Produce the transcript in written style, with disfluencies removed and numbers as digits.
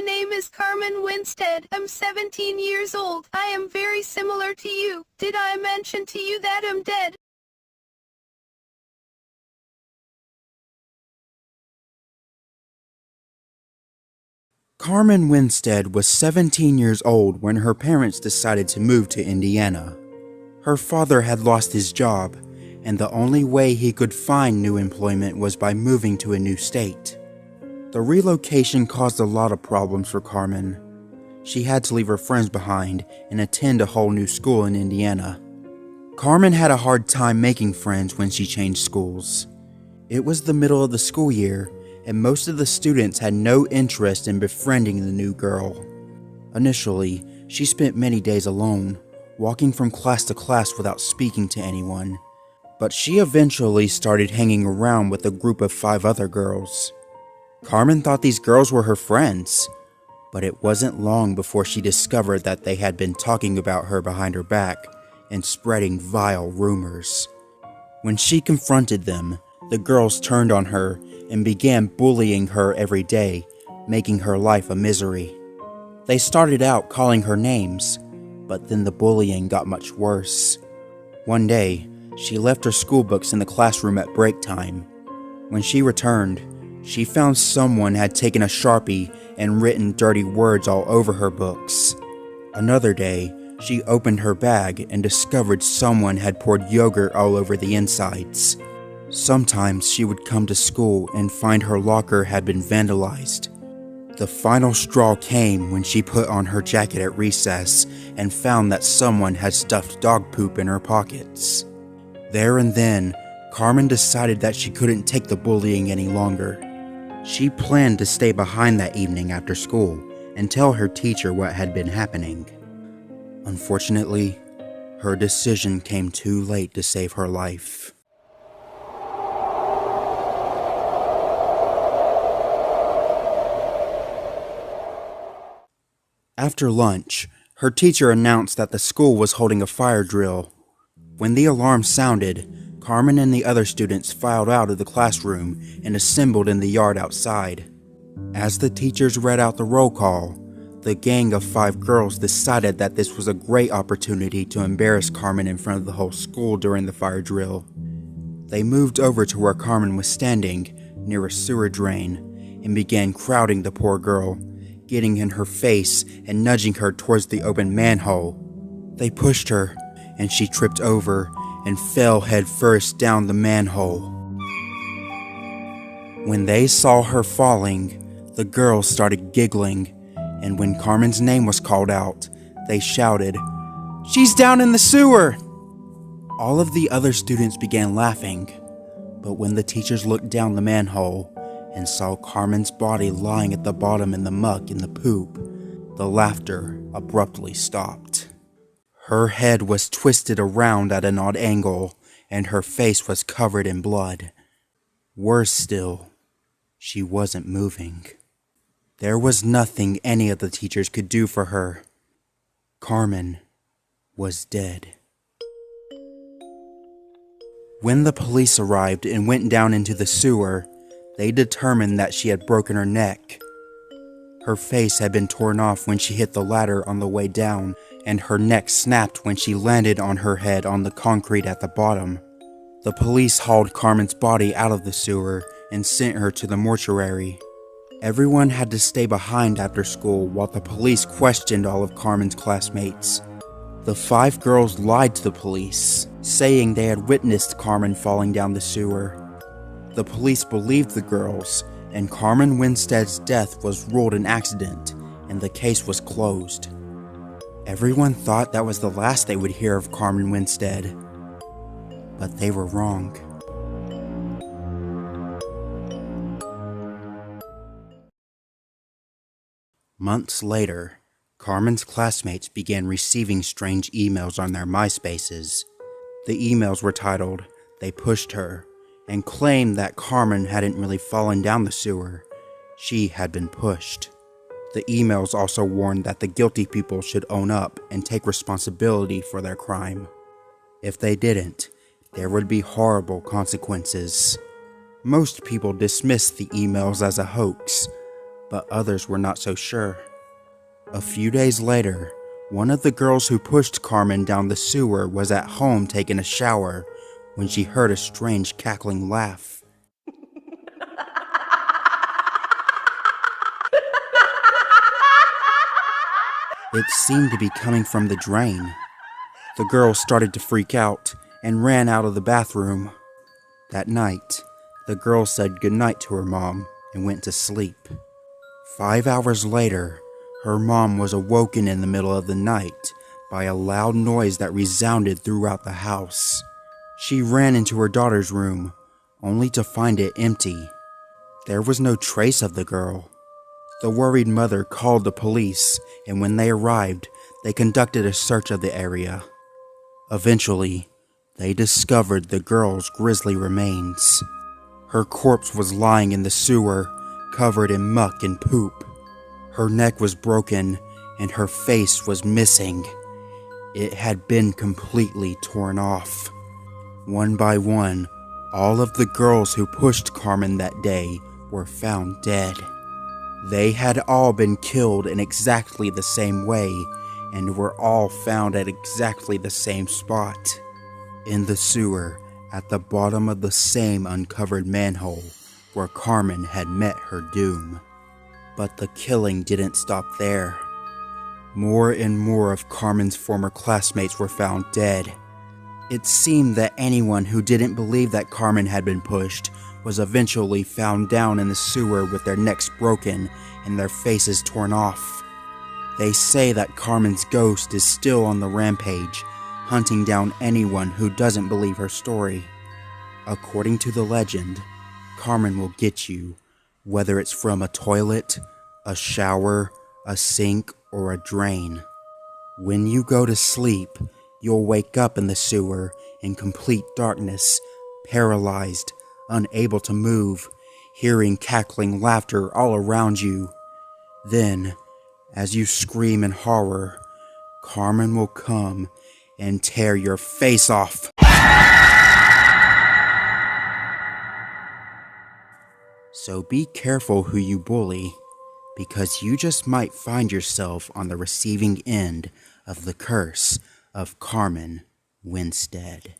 name is Carmen Winstead. I'm 17 years old. I am very similar to you. Did I mention to you that I'm dead? Carmen Winstead was 17 years old when her parents decided to move to Indiana. Her father had lost his job, and the only way he could find new employment was by moving to a new state. The relocation caused a lot of problems for Carmen. She had to leave her friends behind and attend a whole new school in Indiana. Carmen had a hard time making friends when she changed schools. It was the middle of the school year, and most of the students had no interest in befriending the new girl. Initially, she spent many days alone, walking from class to class without speaking to anyone. But she eventually started hanging around with a group of 5 other girls. Carmen thought these girls were her friends, but it wasn't long before she discovered that they had been talking about her behind her back and spreading vile rumors. When she confronted them, the girls turned on her and began bullying her every day, making her life a misery. They started out calling her names, but then the bullying got much worse. One day, she left her school books in the classroom at break time. When she returned, she found someone had taken a Sharpie and written dirty words all over her books. Another day, she opened her bag and discovered someone had poured yogurt all over the insides. Sometimes she would come to school and find her locker had been vandalized. The final straw came when she put on her jacket at recess and found that someone had stuffed dog poop in her pockets. There and then, Carmen decided that she couldn't take the bullying any longer. She planned to stay behind that evening after school and tell her teacher what had been happening. Unfortunately, her decision came too late to save her life. After lunch, her teacher announced that the school was holding a fire drill. When the alarm sounded, Carmen and the other students filed out of the classroom and assembled in the yard outside. As the teachers read out the roll call, the gang of 5 girls decided that this was a great opportunity to embarrass Carmen in front of the whole school during the fire drill. They moved over to where Carmen was standing, near a sewer drain, and began crowding the poor girl, getting in her face and nudging her towards the open manhole. They pushed her, and she tripped over and fell headfirst down the manhole. When they saw her falling, the girls started giggling, and when Carmen's name was called out, they shouted, "She's down in the sewer!" All of the other students began laughing, but when the teachers looked down the manhole and saw Carmen's body lying at the bottom in the muck and the poop, the laughter abruptly stopped. Her head was twisted around at an odd angle, and her face was covered in blood. Worse still, she wasn't moving. There was nothing any of the teachers could do for her. Carmen was dead. When the police arrived and went down into the sewer, they determined that she had broken her neck. Her face had been torn off when she hit the ladder on the way down, and her neck snapped when she landed on her head on the concrete at the bottom. The police hauled Carmen's body out of the sewer and sent her to the mortuary. Everyone had to stay behind after school while the police questioned all of Carmen's classmates. The 5 girls lied to the police, saying they had witnessed Carmen falling down the sewer. The police believed the girls, and Carmen Winstead's death was ruled an accident, and the case was closed. Everyone thought that was the last they would hear of Carmen Winstead, but they were wrong. Months later, Carmen's classmates began receiving strange emails on their MySpaces. The emails were titled, "They Pushed Her," and claimed that Carmen hadn't really fallen down the sewer. She had been pushed. The emails also warned that the guilty people should own up and take responsibility for their crime. If they didn't, there would be horrible consequences. Most people dismissed the emails as a hoax, but others were not so sure. A few days later, one of the girls who pushed Carmen down the sewer was at home taking a shower when she heard a strange cackling laugh. It seemed to be coming from the drain. The girl started to freak out and ran out of the bathroom. That night, the girl said goodnight to her mom and went to sleep. 5 hours later, her mom was awoken in the middle of the night by a loud noise that resounded throughout the house. She ran into her daughter's room, only to find it empty. There was no trace of the girl. The worried mother called the police, and when they arrived, they conducted a search of the area. Eventually, they discovered the girl's grisly remains. Her corpse was lying in the sewer, covered in muck and poop. Her neck was broken, and her face was missing. It had been completely torn off. One by one, all of the girls who pushed Carmen that day were found dead. They had all been killed in exactly the same way, and were all found at exactly the same spot. In the sewer, at the bottom of the same uncovered manhole where Carmen had met her doom. But the killing didn't stop there. More and more of Carmen's former classmates were found dead. It seemed that anyone who didn't believe that Carmen had been pushed was eventually found down in the sewer with their necks broken and their faces torn off. They say that Carmen's ghost is still on the rampage, hunting down anyone who doesn't believe her story. According to the legend, Carmen will get you, whether it's from a toilet, a shower, a sink, or a drain. When you go to sleep, you'll wake up in the sewer in complete darkness, paralyzed, unable to move, hearing cackling laughter all around you. Then, as you scream in horror, Carmen will come and tear your face off. So be careful who you bully, because you just might find yourself on the receiving end of the curse of Carmen Winstead.